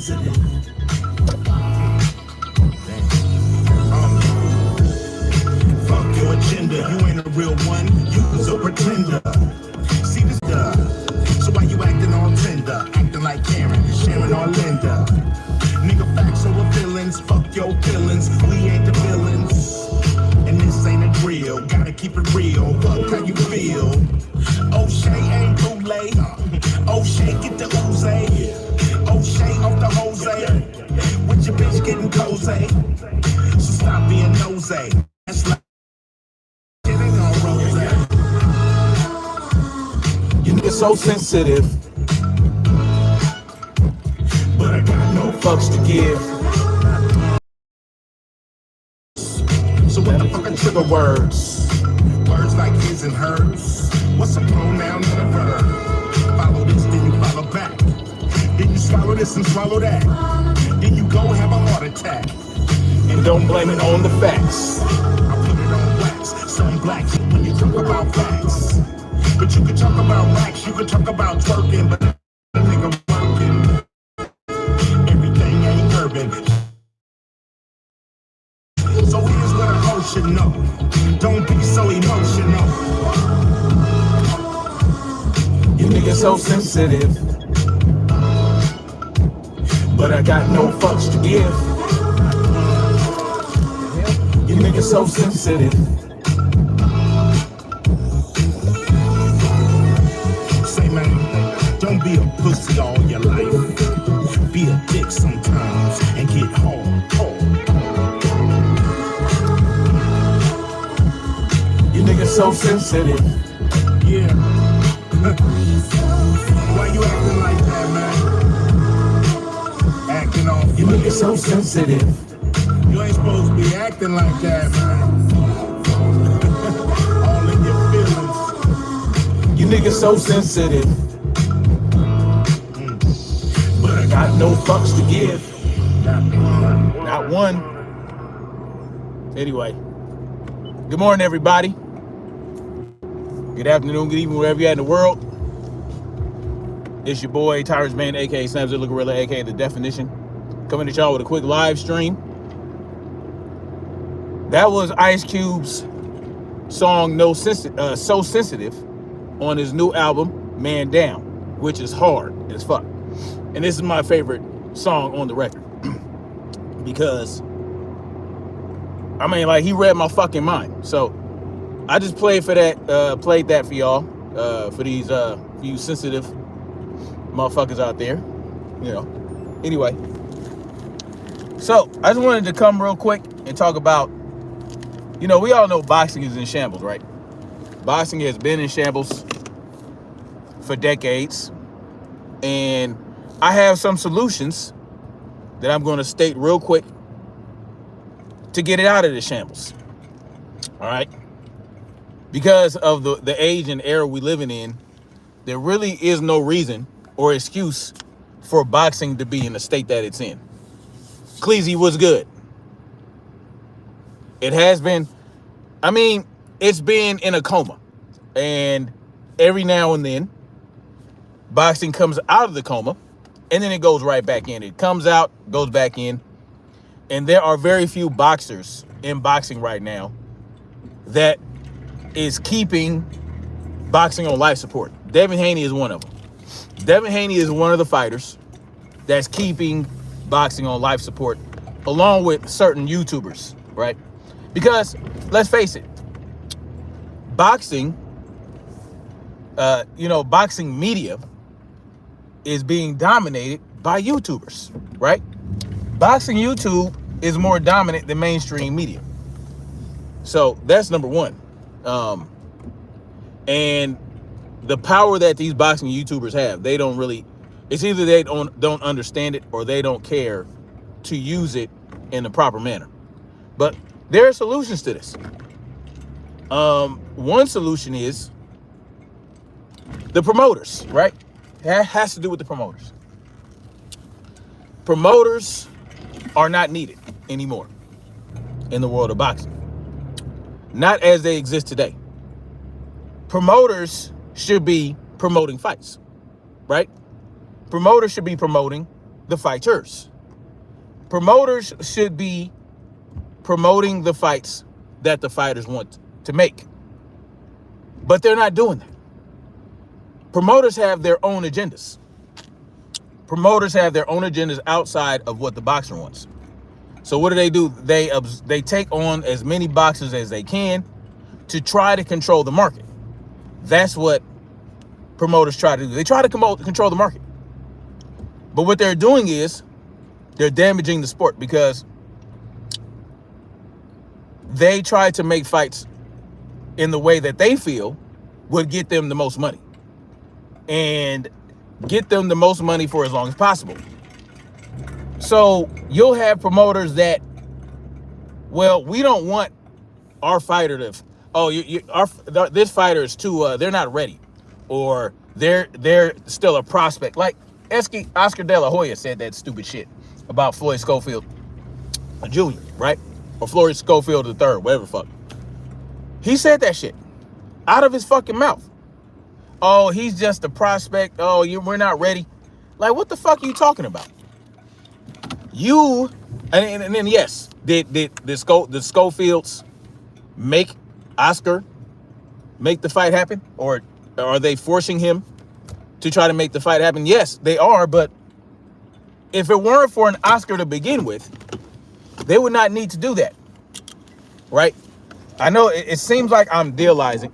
sensitive. Fuck your agenda, you ain't a real one, you was a pretender. See this duh. So why you acting all tender? Acting like Karen, Sharon or Linda. Nigga, facts over feelings, fuck your feelings, we ain't the villains. And this ain't a drill, gotta keep it real, fuck how you feel. O'Shea ain't bootleg, O'Shea get the Uzi, O'Shea off the Jose, with your bitch getting cozy. So stop being nosy, that's like shit ain't on rose. You niggas so sensitive, But I got no fucks to give. So what the fuck are Trigger words. words like his and hers? What's a pronoun and a verb? Follow this, then you follow back. Then you swallow this and swallow that. Then you go have a heart attack. And don't blame it on the facts. I put it on wax, some black shit when you talk about facts. But you can talk about racks, you can talk about twerking, but a nigga working. Everything ain't urban. So here's what a hoe should know. Don't be so emotional. You niggas so sensitive, but I got no fucks to give. You niggas so sensitive. Say man, don't be a pussy all your life. Be a dick sometimes and get hard. You niggas so sensitive. Yeah. Why you acting like that, man? Acting off. You niggas so sensitive. You ain't supposed to be acting like that, man. All in your feelings. You niggas so sensitive, But I got no fucks to give. got Not one. Anyway, good morning, everybody. Good afternoon, good evening, wherever you're at in the world. It's your boy, Tyrus Man, aka Snapzilla Gorilla, aka The Definition, coming at y'all with a quick live stream. That was Ice Cube's song So Sensitive on his new album, Man Down, which is hard as fuck. And this is my favorite song on the record. Because, I mean, like, he read my fucking mind. So, I just played that for y'all, for these, for you sensitive motherfuckers out there, you know. Anyway, so I just wanted to come real quick and talk about, you know, we all know boxing is in shambles, right? Boxing has been in shambles for decades, and I have some solutions that I'm going to state real quick to get it out of the shambles. All right. Because of the age and era we living in, there really is no reason or excuse for boxing to be in the state that it's in. Cleese was good. It has been, I mean, it's been in a coma. And every now and then, boxing comes out of the coma, and then it goes right back in. It comes out, goes back in. And there are very few boxers in boxing right now that is keeping boxing on life support. Devin Haney is one of them. Devin Haney is one of the fighters that's keeping boxing on life support, along with certain YouTubers, right? Because, let's face it, boxing, boxing media is being dominated by YouTubers, right? Boxing YouTube is more dominant than mainstream media. So that's number one. And the power that these boxing YouTubers have, they don't really, it's either they don't understand it or they don't care to use it in the proper manner. But there are solutions to this. One solution is the promoters, right? That has to do with the promoters. Promoters are not needed anymore in the world of boxing. Not as they exist today. Promoters should be promoting fights, right? Promoters should be promoting the fighters. Promoters should be promoting the fights that the fighters want to make. But they're not doing that. Promoters have their own agendas. Promoters have their own agendas outside of what the boxer wants. So what do? They take on as many boxers as they can to try to control the market. That's what promoters try to do. They try to control the market. But what they're doing is they're damaging the sport, because they try to make fights in the way that they feel would get them the most money and get them the most money for as long as possible. So you'll have promoters that, well, we don't want our fighter to, this fighter is too, they're not ready, or they're still a prospect. Like Oscar De La Hoya said that stupid shit about Floyd Schofield Jr., right? Or Floyd Schofield III, whatever the fuck. He said that shit out of his fucking mouth. Oh, he's just a prospect. Oh, we're not ready. Like, what the fuck are you talking about? And then yes, did the Schofields make Oscar make the fight happen, or are they forcing him to try to make the fight happen? Yes, they are. But if it weren't for an Oscar to begin with, they would not need to do that, right? I know it seems like I'm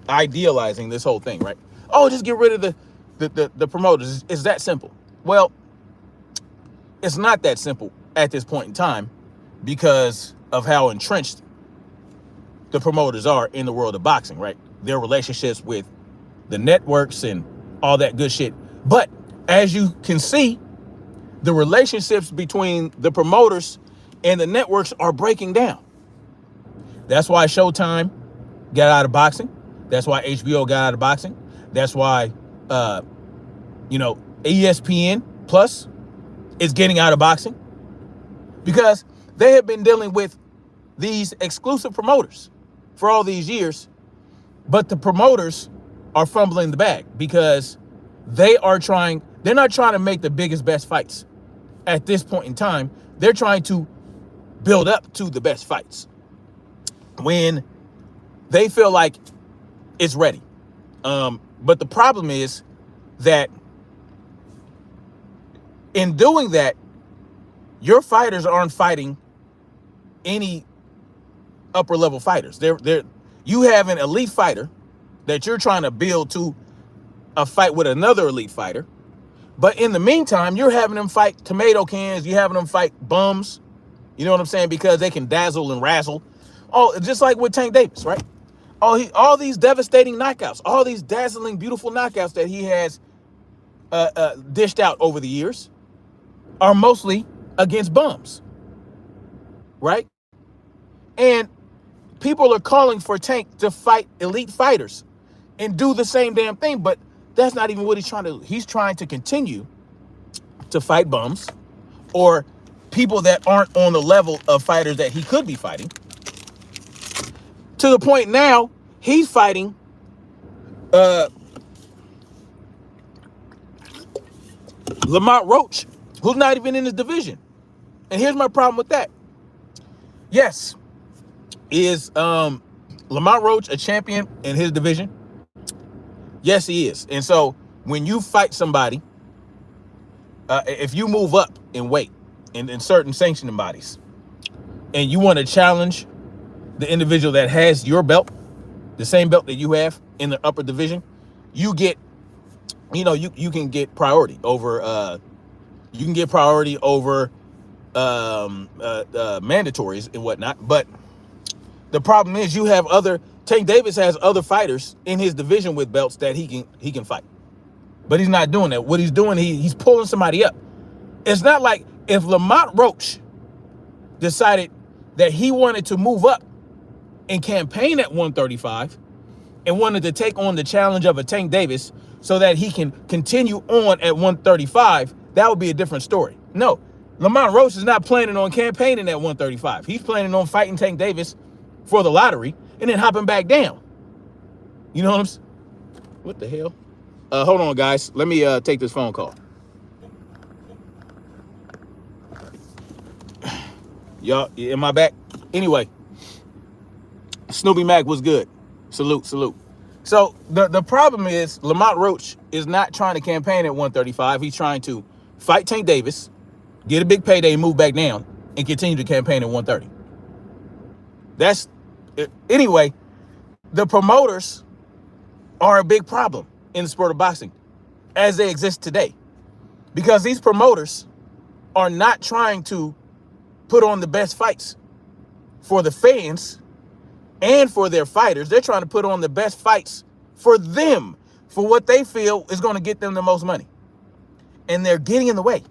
idealizing this whole thing, right? Oh, just get rid of the promoters. It's that simple. Well, it's not that simple at this point in time, because of how entrenched the promoters are in the world of boxing, right? Their relationships with the networks and all that good shit. But as you can see, the relationships between the promoters and the networks are breaking down. That's why Showtime got out of boxing. That's why HBO got out of boxing. That's why, ESPN Plus is getting out of boxing, because they have been dealing with these exclusive promoters for all these years, but the promoters are fumbling the bag because they're not trying to make the biggest, best fights at this point in time. They're trying to build up to the best fights when they feel like it's ready. But the problem is that in doing that, your fighters aren't fighting any upper level fighters. You have an elite fighter that you're trying to build to a fight with another elite fighter. But in the meantime, you're having them fight tomato cans. You're having them fight bums. You know what I'm saying? Because they can dazzle and razzle. Oh, just like with Tank Davis, right? All these devastating knockouts, all these dazzling, beautiful knockouts that he has dished out over the years are mostly against bums, right? And people are calling for Tank to fight elite fighters and do the same damn thing, but that's not even what he's trying to do. He's trying to continue to fight bums or people that aren't on the level of fighters that he could be fighting, to the point now he's fighting Lamont Roach, who's not even in his division. And here's my problem with that. Yes, is Lamont Roach a champion in his division? Yes, he is. And so when you fight somebody, if you move up in weight in certain sanctioning bodies, and you want to challenge the individual that has your belt, the same belt that you have in the upper division, you get, you can get priority over mandatories and whatnot. But the problem is Tank Davis has other fighters in his division with belts that he can fight. But he's not doing that. What he's doing, he's pulling somebody up. It's not like if Lamont Roach decided that he wanted to move up and campaign at 135 and wanted to take on the challenge of a Tank Davis so that he can continue on at 135, that would be a different story. No, Lamont Roach is not planning on campaigning at 135. He's planning on fighting Tank Davis for the lottery and then hopping back down. You know what I'm saying? What the hell? Hold on, guys. Let me take this phone call. Y'all, am I back? Anyway, Snoopy Mac was good. Salute, salute. So the problem is Lamont Roach is not trying to campaign at 135. He's trying to fight Tank Davis, get a big payday, move back down, and continue to campaign at 130. That's anyway. The promoters are a big problem in the sport of boxing as they exist today, because these promoters are not trying to put on the best fights for the fans and for their fighters. They're trying to put on the best fights for them, for what they feel is going to get them the most money. And they're getting in the way.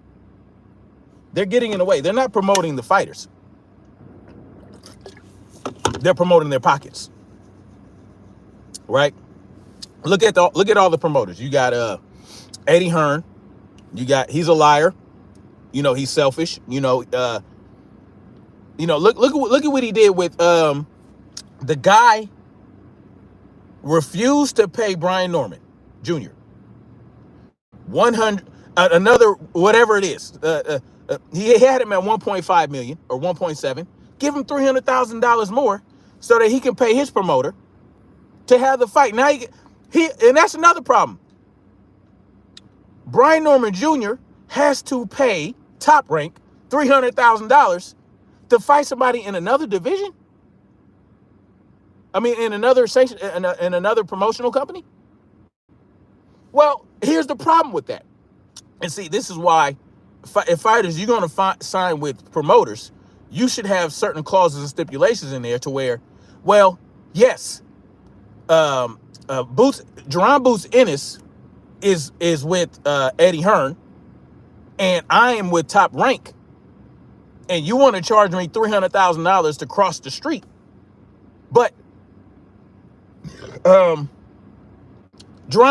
They're getting in the way. They're not promoting the fighters. They're promoting their pockets. Right? Look at all the promoters. You got Eddie Hearn. He's a liar. You know, he's selfish. Look at what he did with the guy refused to pay Brian Norman Jr. 100 another whatever it is. He had him at 1.5 million or 1.7. Give him $300,000 more so that he can pay his promoter to have the fight. Now he and that's another problem. Brian Norman Jr. has to pay Top Rank $300,000 to fight somebody in another division. I mean, in another sanction, in another promotional company. Well, here's the problem with that. And see, this is why if fighters, you're going to sign with promoters, you should have certain clauses and stipulations in there to where, well, yes, Jerron Boots Ennis is with Eddie Hearn, and I am with Top Rank, and you want to charge me $300,000 to cross the street, but Jerron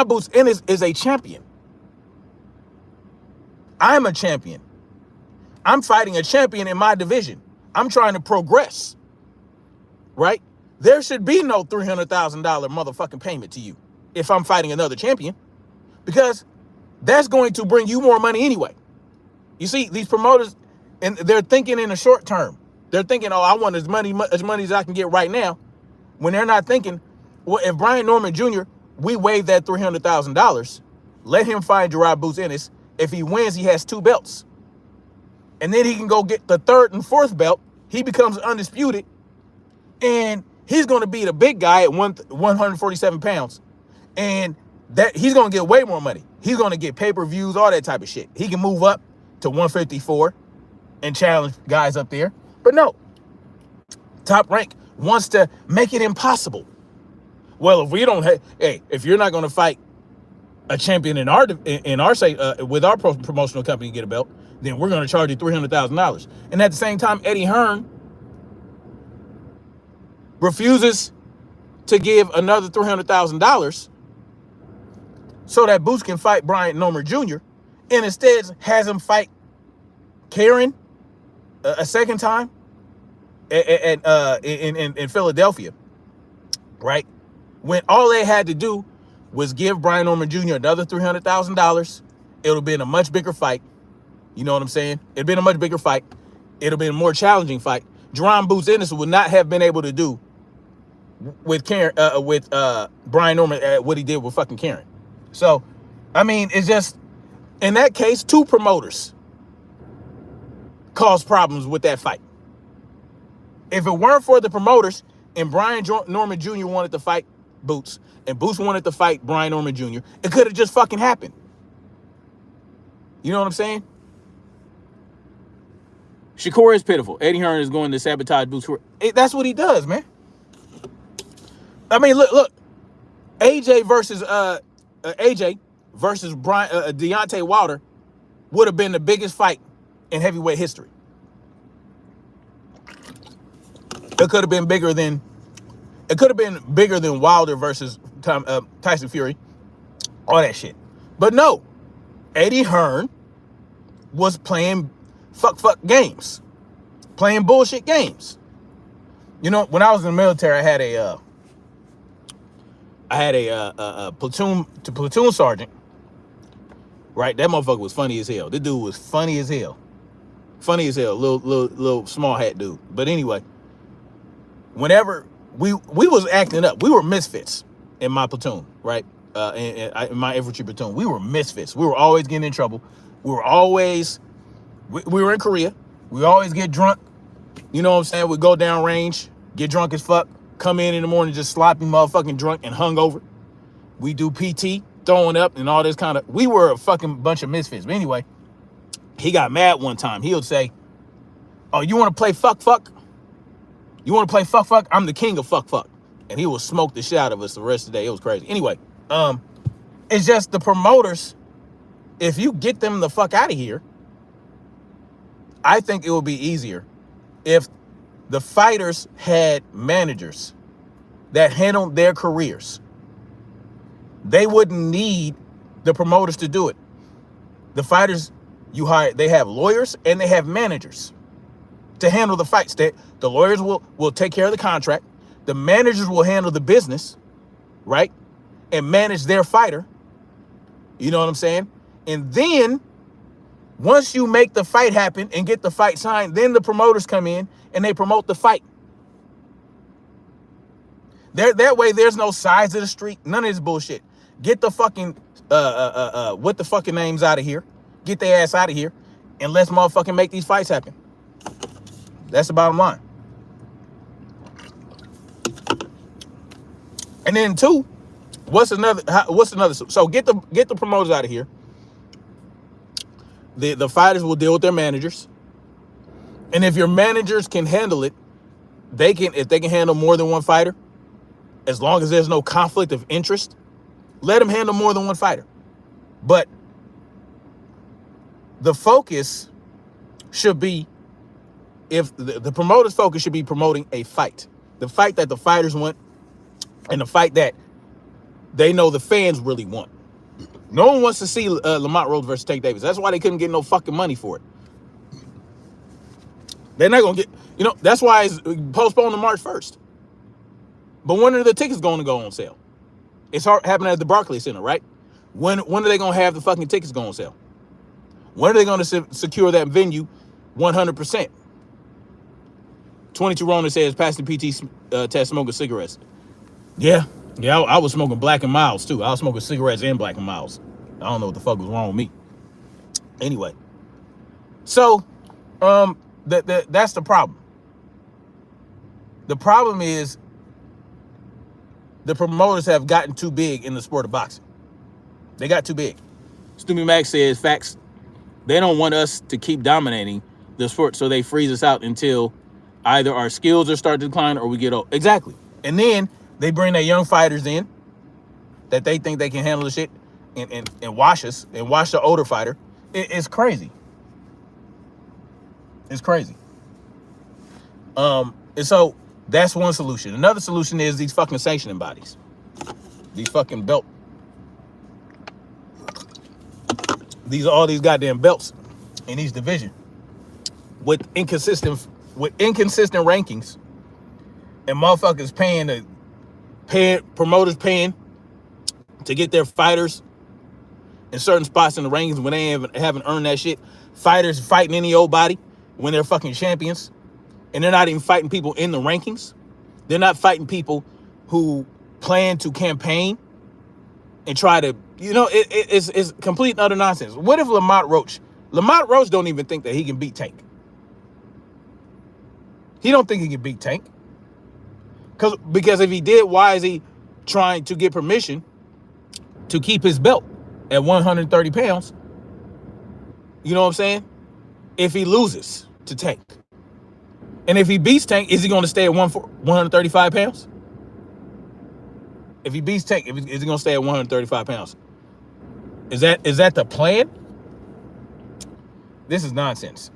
Boots Ennis is a champion. I'm a champion. I'm fighting a champion in my division. I'm trying to progress, right? There should be no $300,000 motherfucking payment to you if I'm fighting another champion, because that's going to bring you more money anyway. You see, these promoters, and they're thinking in the short term. They're thinking, oh, I want as money as I can get right now, when they're not thinking, well, if Brian Norman Jr., we waive that $300,000, let him find Jerron Boots Ennis. If he wins, he has 2 belts. And then he can go get the 3rd and 4th belt. He becomes undisputed. And he's going to be the big guy at 147 pounds. And that he's going to get way more money. He's going to get pay-per-views, all that type of shit. He can move up to 154 and challenge guys up there. But no. Top Rank wants to make it impossible. Well, if we don't have, hey, if you're not going to fight a champion in our with our promotional company and get a belt, then we're going to charge you $300,000. And at the same time, Eddie Hearn refuses to give another $300,000 so that Boots can fight Brian Norman Jr. and instead has him fight Karen a second time in Philadelphia, right? When all they had to do was give Brian Norman Jr. another $300,000, it would have been a much bigger fight. You know what I'm saying? It'd been a much bigger fight. It'd have been a more challenging fight. Jerron Boots Ennis would not have been able to do with Karen, Brian Norman what he did with fucking Karen. So, I mean, it's just, in that case, 2 promoters caused problems with that fight. If it weren't for the promoters and Brian Norman Jr. wanted to fight Boots, and Boots wanted to fight Brian Norman Jr., it could have just fucking happened. You know what I'm saying? Shakur is pitiful. Eddie Hearn is going to sabotage Boots. That's what he does, man. I mean, look. AJ versus Brian Deontay Wilder would have been the biggest fight in heavyweight history. It could have been bigger than Wilder versus Tyson Fury, all that shit. But no, Eddie Hearn was playing fuck games, playing bullshit games. You know, when I was in the military, I had a platoon sergeant. Right, that motherfucker was funny as hell. This dude was funny as hell. Funny as hell, little small hat dude. But anyway, whenever we was acting up, we were misfits in my platoon, right? In my infantry platoon, we were misfits. We were always getting in trouble. We were in Korea. We always get drunk. You know what I'm saying? We go down range, get drunk as fuck, come in the morning just sloppy motherfucking drunk and hungover. We do PT, throwing up and all this kind of, we were a fucking bunch of misfits. But anyway, he got mad one time. He would say, oh, you want to play fuck? You want to play fuck? I'm the king of fuck. And he will smoke the shit out of us the rest of the day. It was crazy. Anyway, it's just the promoters, if you get them the fuck out of here, I think it would be easier if the fighters had managers that handled their careers. They wouldn't need the promoters to do it. The fighters you hire, they have lawyers and they have managers to handle the fights. The lawyers will take care of the contract. The managers will handle the business, right? And manage their fighter. You know what I'm saying? And then once you make the fight happen and get the fight signed, then the promoters come in and they promote the fight. That way there's no sides of the street. None of this bullshit. Get the fucking, what the fucking names out of here. Get their ass out of here. And let's motherfucking make these fights happen. That's the bottom line. And then two, what's another? So get the promoters out of here. The fighters will deal with their managers. And if your managers can handle it, if they can handle more than one fighter, as long as there's no conflict of interest, let them handle more than one fighter. But the focus should be, if the promoter's focus should be promoting a fight, the fight that the fighters want, and the fight that they know the fans really want. No one wants to see Lamont Rhodes versus Tank Davis. That's why they couldn't get no fucking money for it. They're not gonna get, that's why it's postponed to March 1st. But when are the tickets going to go on sale? It's happening at the Barclays Center, right? When are they going to have the fucking tickets go on sale? When are they going to secure that venue 100%? 22 Rona says, passing PT test smoking cigarettes. Yeah, I was smoking Black and Miles too. I was smoking cigarettes and Black and Miles. I don't know what the fuck was wrong with me. Anyway, so that's the problem. The problem is the promoters have gotten too big in the sport of boxing. They got too big. Stumi Max says, facts, they don't want us to keep dominating the sport, so they freeze us out until either our skills are start to decline or we get old. Exactly. And then they bring their young fighters in that they think they can handle the shit and wash us and wash the older fighter. It's crazy. It's crazy. And so that's one solution. Another solution is these fucking sanctioning bodies. These fucking belt. All these goddamn belts in each division with inconsistent rankings, and motherfuckers promoters paying to get their fighters in certain spots in the rankings when they haven't earned that shit. Fighters fighting any old body when they're fucking champions, and they're not even fighting people in the rankings. They're not fighting people who plan to campaign and try to, it's complete and utter nonsense. What if Lamont Roach don't even think that he can beat Tank? He don't think he can beat Tank. Because if he did, why is he trying to get permission to keep his belt at 130 pounds? You know what I'm saying? If he loses to Tank. And if he beats Tank, is he going to stay at 135 pounds? If he beats Tank, is he going to stay at 135 pounds? Is that the plan? This is nonsense.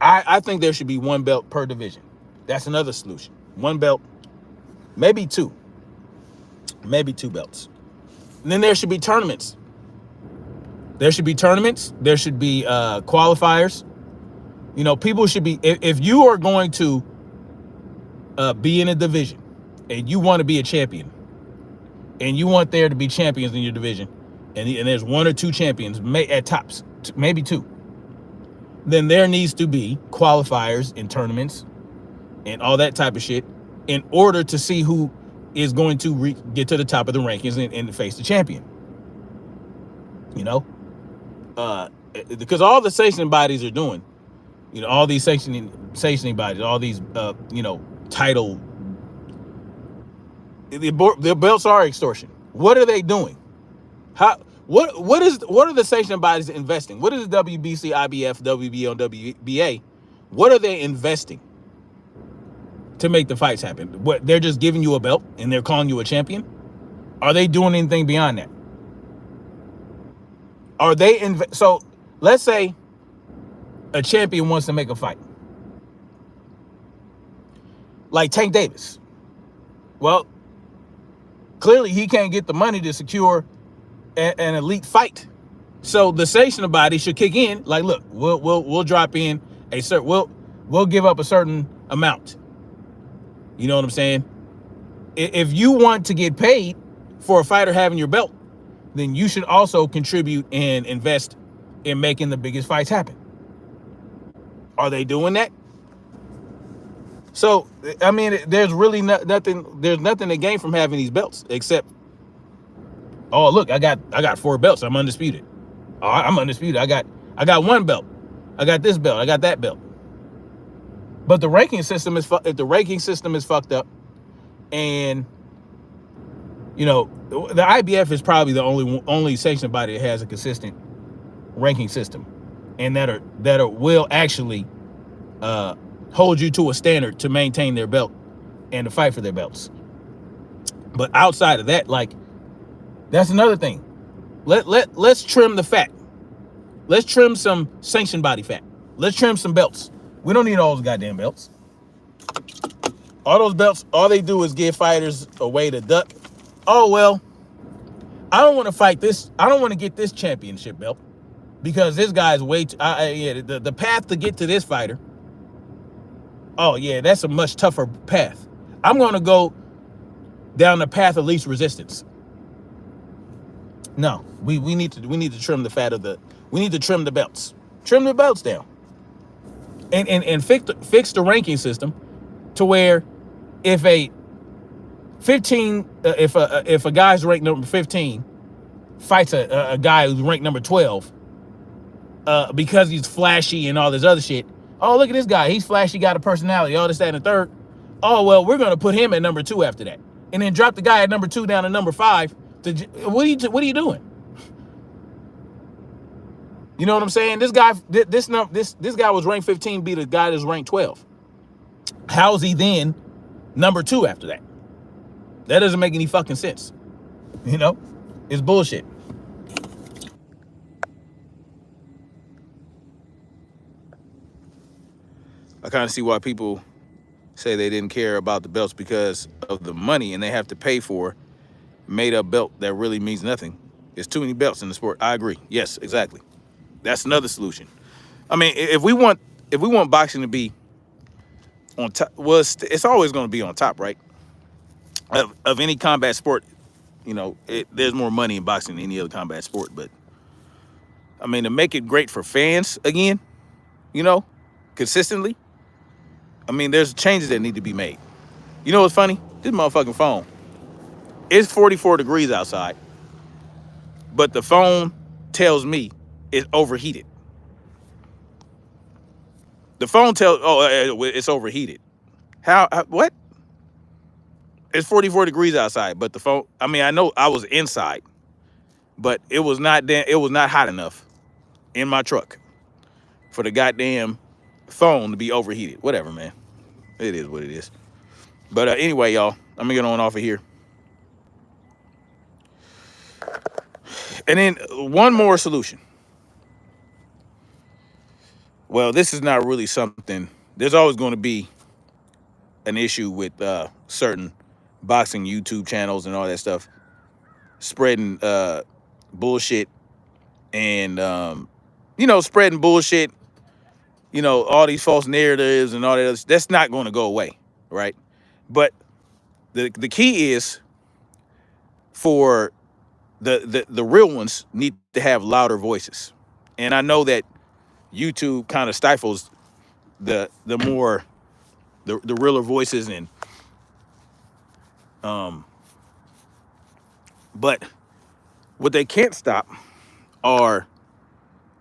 I think there should be one belt per division. That's another solution. One belt, maybe two. Maybe two belts. And then there should be tournaments. There should be qualifiers. People should be, if you are going to be in a division and you want to be a champion and you want there to be champions in your division and there's one or two champions at tops, maybe two. Then there needs to be qualifiers in tournaments and all that type of shit in order to see who is going to get to the top of the rankings and face the champion. You know, because all the sanctioning bodies are doing, all these sanctioning bodies, all these, title, the belts are extortion. What are they doing? What are the sanctioning bodies investing? What is the WBC, IBF, WBO, WBA? What are they investing to make the fights happen? What, they're just giving you a belt and they're calling you a champion? Are they doing anything beyond that? Are they so let's say a champion wants to make a fight. Like Tank Davis. Well, clearly he can't get the money to secure an elite fight. So the sanctioning body should kick in. Like, look, we'll drop in a certain, we'll give up a certain amount. You know what I'm saying? If you want to get paid for a fighter having your belt, then you should also contribute and invest in making the biggest fights happen. Are they doing that? So, I mean, there's really nothing. There's nothing to gain from having these belts except, oh, look, I got 4 belts. I'm undisputed. Oh, I'm undisputed. I got 1 belt. I got this belt. I got that belt. But the ranking system is if the ranking system is fucked up, and the IBF is probably the only sanctioned body that has a consistent ranking system, and that will actually hold you to a standard to maintain their belt and to fight for their belts. But outside of that, like, that's another thing. Let's trim the fat. Let's trim some sanctioned body fat. Let's trim some belts. We don't need all those goddamn belts. All those belts, all they do is give fighters a way to duck. Oh, well, I don't want to fight this. I don't want to get this championship belt because this guy's way too, the path to get to this fighter, oh, yeah, that's a much tougher path. I'm going to go down the path of least resistance. No, we need to trim the fat of we need to trim the belts. Trim the belts down. And fix the ranking system to where if a guy's ranked number 15 fights a guy who's ranked number 12 because he's flashy and all this other shit. Oh, look at this guy. He's flashy, got a personality, all this, that, and the third. Oh, well, we're going to put him at number 2 after that. And then drop the guy at number 2 down to number 5. What are you doing? You know what I'm saying? This guy was ranked 15, beat a guy that's ranked 12. How's he then number 2 after that? That doesn't make any fucking sense. It's bullshit. I kind of see why people say they didn't care about the belts because of the money, and they have to pay for made up belt that really means nothing. There's too many belts in the sport. I agree. Yes, exactly. That's another solution. I mean, if we want boxing to be on top, well, it's always going to be on top, right? Of any combat sport, there's more money in boxing than any other combat sport. But I mean, to make it great for fans again, consistently. I mean, there's changes that need to be made. You know what's funny? This motherfucking phone. It's 44 degrees outside, but the phone tells me it's overheated. The phone tells, it's overheated. How what? It's 44 degrees outside, but the phone, I mean, I know I was inside, but it was not hot enough in my truck for the goddamn phone to be overheated. Whatever, man. It is what it is. But anyway, y'all, I'm gonna get on off of here. And then one more solution. Well, this is not really something. There's always going to be an issue with certain boxing YouTube channels and all that stuff spreading bullshit and spreading bullshit. All these false narratives and all that other, that's not going to go away, right? But the key is for the real ones need to have louder voices. And I know that YouTube kind of stifles the more the realer voices and but what they can't stop are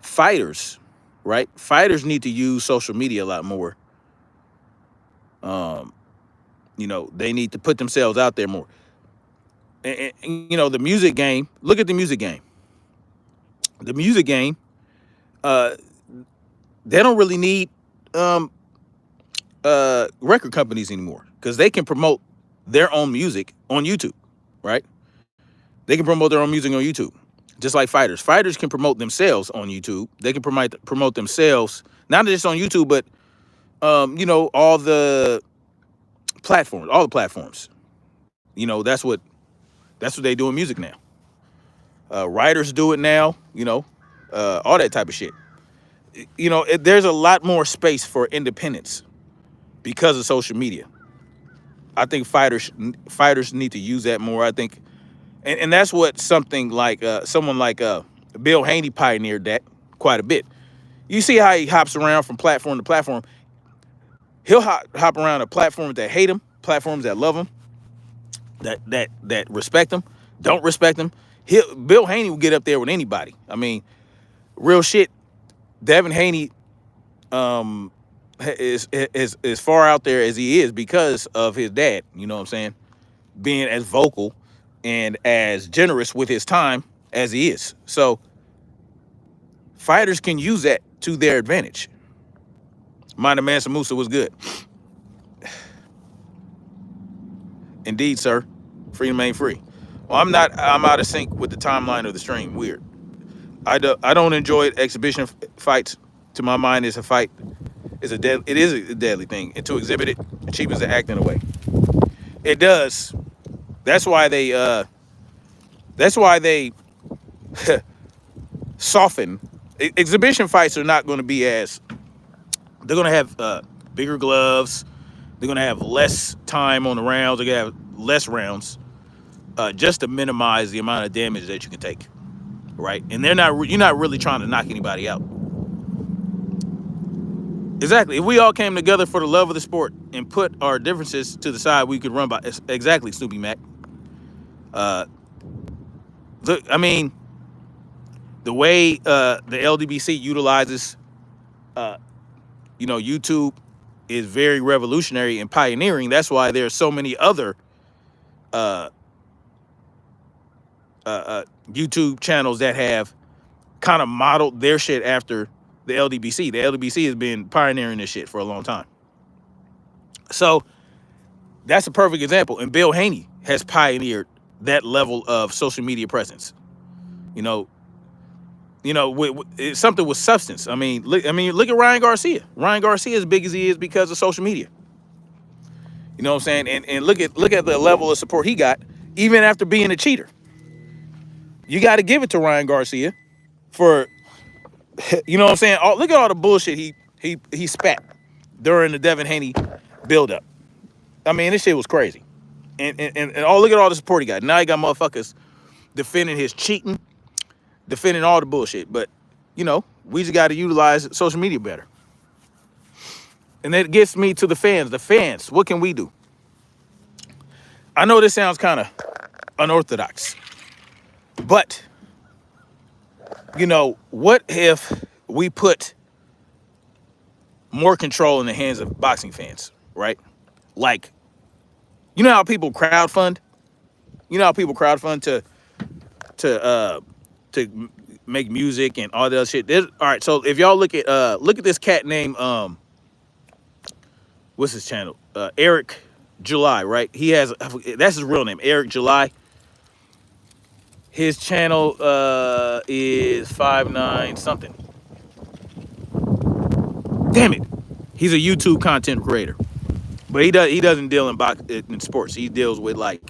fighters, right? Fighters need to use social media a lot more. You know, they need to put themselves out there more. And, you know, the music game, look at the music game. The music game, uh, they don't really need um, record companies anymore because they can promote their own music on YouTube, right? They can promote their own music on YouTube, just like fighters. Fighters can promote themselves on YouTube. They can promote themselves not just on YouTube, but you know, all the platforms. You know, that's what they do in music now. Writers do it now. You know, all that type of shit. You know, there's a lot more space for independence because of social media. I think fighters need to use that more. I think, and that's what something like someone like Bill Haney pioneered that quite a bit. You see how he hops around from platform to platform. He'll hop around to platforms that hate him, platforms that love him, that respect him, don't respect him. Bill Haney will get up there with anybody. I mean, real shit. Devin Haney is far out there as he is because of his dad. You know what I'm saying? Being as vocal and as generous with his time as he is. So fighters can use that to their advantage. Mind Mansa Musa was good. Indeed, sir. Freedom ain't free. Well, I'm out of sync with the timeline of the stream. Weird. I don't enjoy exhibition fights. To my mind, it's a fight. It is a deadly thing. And to exhibit it, it cheapens the act in a way. It does. That's why they soften. Exhibition fights are not going to be as, they're going to have bigger gloves. They're going to have less time on the rounds. They're going to have less rounds just to minimize the amount of damage that you can take, right? And you're not really trying to knock anybody out. Exactly. If we all came together for the love of the sport and put our differences to the side, we could run by. Exactly, Snoopy Mac. Look, I mean, the way the LDBC utilizes, you know, YouTube is very revolutionary and pioneering. That's why there's so many other YouTube channels that have kind of modeled their shit after the LDBC. The LDBC has been pioneering this shit for a long time. So that's a perfect example. And Bill Haney has pioneered that level of social media presence. You know, it's something with substance. I mean, look at Ryan Garcia. Ryan Garcia is as big as he is because of social media. You know what I'm saying? And look at the level of support he got, even after being a cheater. You got to give it to Ryan Garcia for, you know what I'm saying? Look at all the bullshit he spat during the Devin Haney buildup. I mean, this shit was crazy. And look at all the support he got. Now he got motherfuckers defending his cheating, defending all the bullshit. But, you know, we just got to utilize social media better. And that gets me to the fans. The fans, what can we do? I know this sounds kind of unorthodox, but, you know, what if we put more control in the hands of boxing fans, right? Like, you know how people crowdfund? You know how people crowdfund to make music and all that other shit? All right, so if y'all look at this cat named what's his channel? Eric July, right? He has, that's his real name, Eric July. His channel is 5'9" something. Damn it. He's a YouTube content creator. But he doesn't deal in sports. He deals with like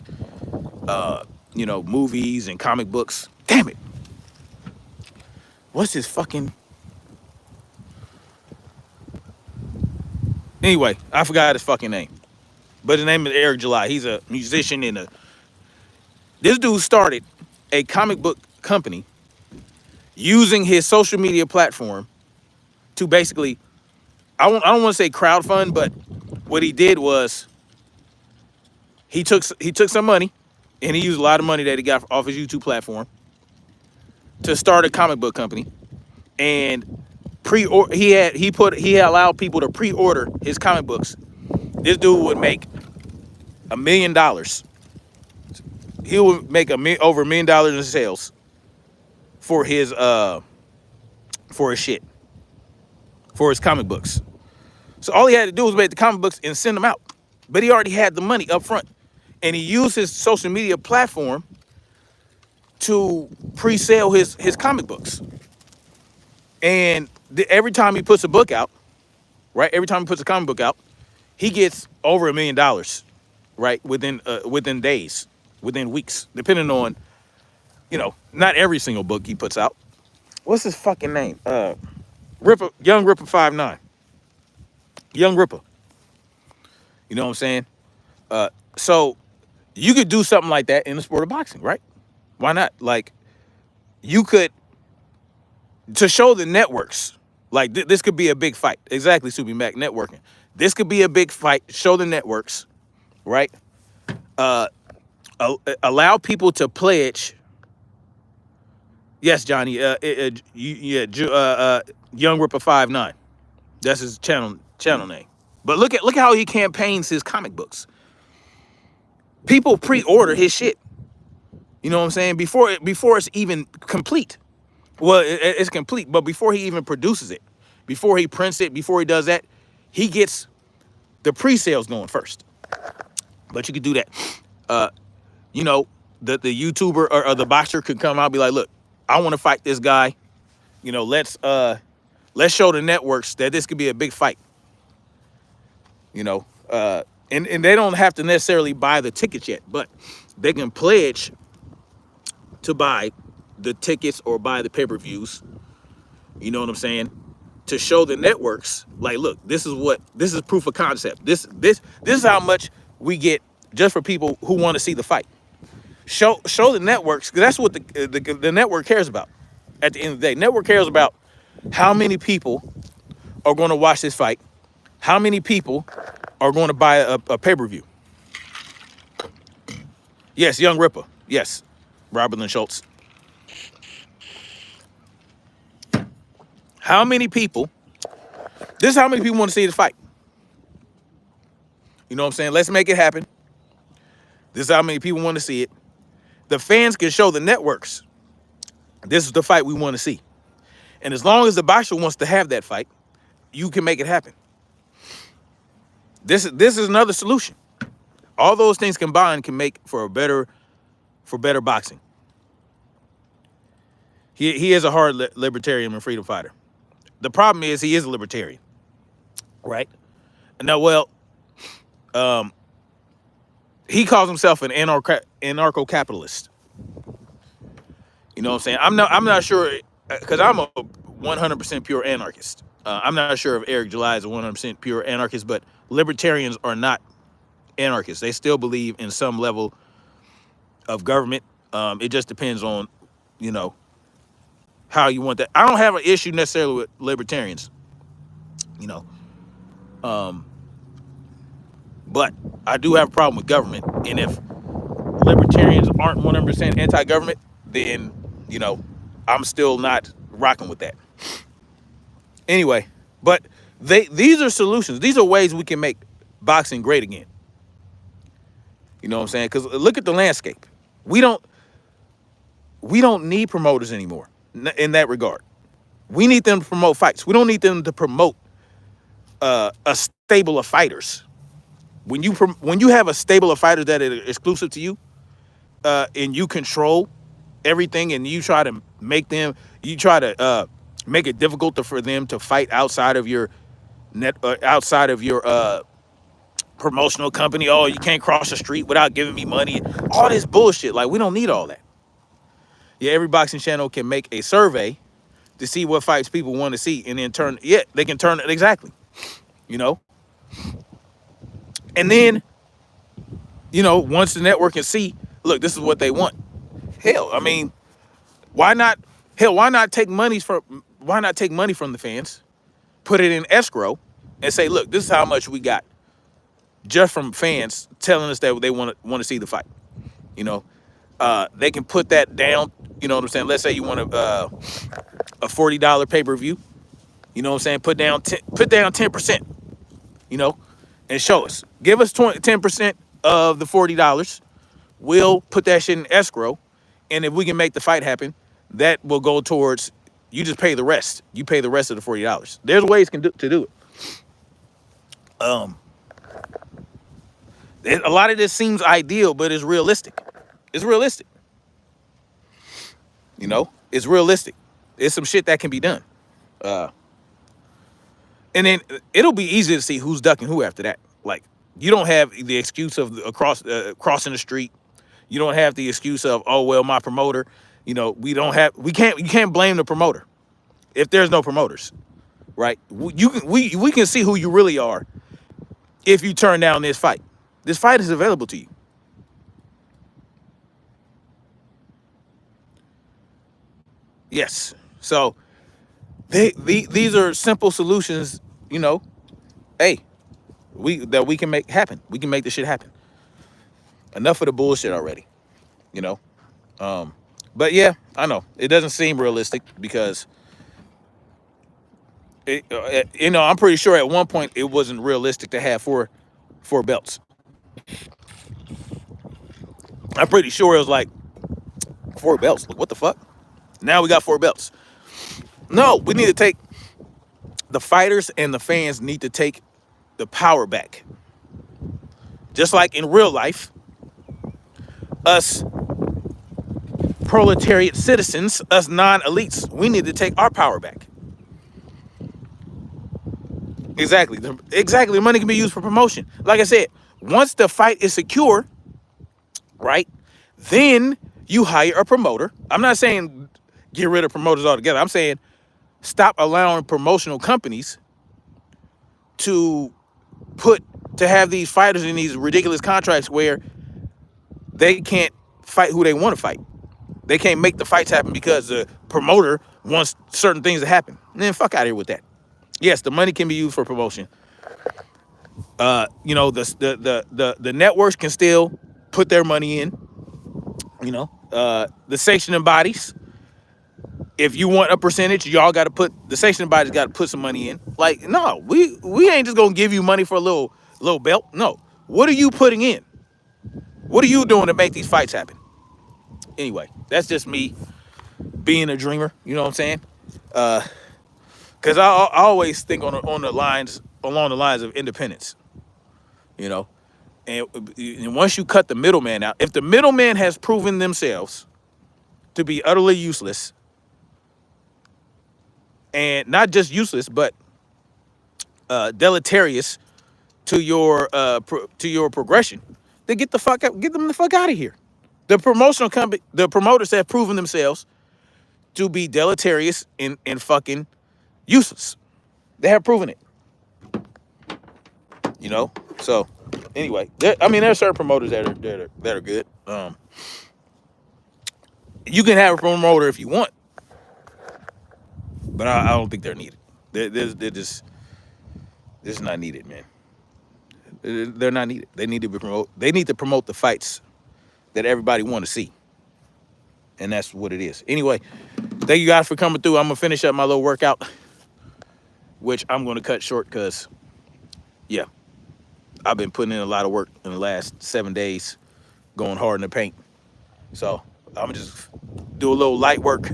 you know, movies and comic books. Damn it. What's his fucking... Anyway, I forgot his fucking name. But his name is Eric July. He's a musician this dude started a comic book company using his social media platform to basically, I don't want to say crowdfund, but what he did was he took some money, and he used a lot of money that he got off his YouTube platform to start a comic book company, and he allowed people to pre-order his comic books. This dude would make $1 million. He would make over $1 million in sales for his shit, for his comic books. So all he had to do was make the comic books and send them out. But he already had the money up front. And he used his social media platform to pre-sale his comic books. And every time he puts a book out, right? Every time he puts a comic book out, he gets over $1 million, right? Within days, within weeks, depending on, not every single book he puts out. What's his fucking name? Young Ripper 5'9". Young Ripper. You know what I'm saying? So you could do something like that in the sport of boxing, right? Why not? Like, you could, to show the networks, like this could be a big fight. Exactly, Subi Mac, networking. This could be a big fight. Show the networks, right? Allow people to pledge. Yes, Johnny. Young Ripper 5'9". That's his channel name. But look how he campaigns his comic books. People pre-order his shit. You know what I'm saying? Before it's even complete. Well, it's complete, but before he even produces it, before he prints it, before he does that, he gets the pre-sales going first. But you could do that. The YouTuber or the boxer could come out and be like, look, I want to fight this guy. Let's show the networks that this could be a big fight. And they don't have to necessarily buy the tickets yet, but they can pledge to buy the tickets or buy the pay-per-views. You know what I'm saying? To show the networks, like, look, this is proof of concept. This is how much we get just for people who want to see the fight. Show the networks, because that's what the network cares about. At the end of the day, network cares about how many people are going to watch this fight, how many people are going to buy a pay-per-view. Yes, Young Ripper. Yes, Robert Lynn Schultz. How many people? This is how many people want to see the fight. You know what I'm saying? Let's make it happen. This is how many people want to see it. The fans can show the networks, this is the fight we want to see. And as long as the boxer wants to have that fight, you can make it happen. This is another solution. All those things combined can make for better boxing. He is a hard libertarian and freedom fighter. The problem is he is a libertarian, right? Now, well, he calls himself an anarcho-capitalist. You know what I'm saying? I'm not sure, because I'm a 100% pure anarchist. I'm not sure if Eric July is a 100% pure anarchist, but libertarians are not anarchists. They still believe in some level of government. It just depends on, how you want that. I don't have an issue necessarily with libertarians, but I do have a problem with government. And if libertarians aren't 100% anti-government, then, I'm still not rocking with that. Anyway, but these are solutions. These are ways we can make boxing great again. You know what I'm saying? Because look at the landscape. We don't need promoters anymore in that regard. We need them to promote fights. We don't need them to promote a stable of fighters. When you have a stable of fighters that are exclusive to you, and you control everything, and you try to make it difficult for them to fight outside of your promotional company. Oh, you can't cross the street without giving me money. All this bullshit. Like, we don't need all that. Yeah, every boxing channel can make a survey to see what fights people want to see, and then they can turn it exactly. And then, once the network can see, look, this is what they want. Hell, I mean, why not? Hell, why not take money from the fans, put it in escrow, and say, look, this is how much we got just from fans telling us that they want to see the fight. You know, they can put that down. You know what I'm saying? Let's say you want a $40 pay-per-view. You know what I'm saying? Put down 10%. You know, and show us. Give us 10% of the $40. We'll put that shit in escrow, and if we can make the fight happen, that will go towards. You just pay the rest. You pay the rest of the $40. There's ways to do it. A lot of this seems ideal, but it's realistic. It's realistic. You know, it's realistic. It's some shit that can be done. And then it'll be easy to see who's ducking who after that. Like, you don't have the excuse of crossing the street. You don't have the excuse of, oh well, my promoter. You know, you can't blame the promoter if there's no promoters, right? We can see who you really are if you turn down this fight. This fight is available to you. Yes. So these are simple solutions, you know. Hey, we can make happen. We can make this shit happen. Enough of the bullshit already, you know. But yeah, I know it doesn't seem realistic because you know, I'm pretty sure at one point it wasn't realistic to have four belts. I'm pretty sure it was like 4 belts. Like, what the fuck? Now we got 4 belts. No, we need to take the fighters and the fans need to take the power back. Just like in real life, us proletariat citizens, us non-elites, we need to take our power back. Exactly. The money can be used for promotion. Like I said, once the fight is secure, right, then you hire a promoter. I'm not saying get rid of promoters altogether. I'm saying stop allowing promotional companies to have these fighters in these ridiculous contracts where they can't fight who they want to fight. They can't make the fights happen because the promoter wants certain things to happen. And then fuck out of here with that. Yes, the money can be used for promotion. You know, the networks can still put their money in. You know, the sanctioning bodies. If you want a percentage, y'all got to put the sanctioning bodies got to put some money in. Like, no, we ain't just gonna give you money for a little belt. No, what are you putting in? What are you doing to make these fights happen? Anyway, that's just me being a dreamer. You know what I'm saying? Because I always think along the lines of independence. You know, and once you cut the middleman out, if the middleman has proven themselves to be utterly useless, and not just useless, but deleterious to your progression, then get them the fuck out of here. The promotional company, the promoters have proven themselves to be deleterious and fucking useless. They have proven it. You know. So anyway, there are certain promoters that are good. You can have a promoter if you want, but I don't think they're needed. They're just not needed, man. They're not needed. They need to be promote. They need to promote the fights that everybody want to see, and that's what it is. Anyway, thank you guys for coming through. I'm gonna finish up my little workout, which I'm gonna cut short because, yeah, I've been putting in a lot of work in the last 7 days, going hard in the paint. So I'm gonna just do a little light work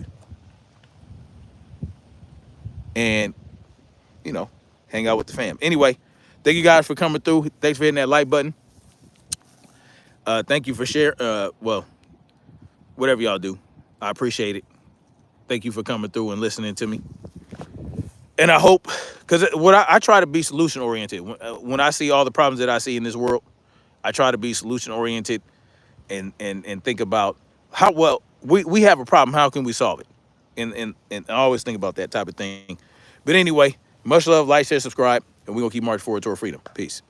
and, you know, hang out with the fam. Anyway, thank you guys for coming through. Thanks for hitting that like button. Thank you for sharing. Well, whatever y'all do, I appreciate it. Thank you for coming through and listening to me. And I hope, because I try to be solution oriented. When I see all the problems that I see in this world, I try to be solution oriented and think about how well we have a problem. How can we solve it? And I always think about that type of thing. But anyway, much love, like, share, subscribe, and we're gonna keep marching forward toward freedom. Peace.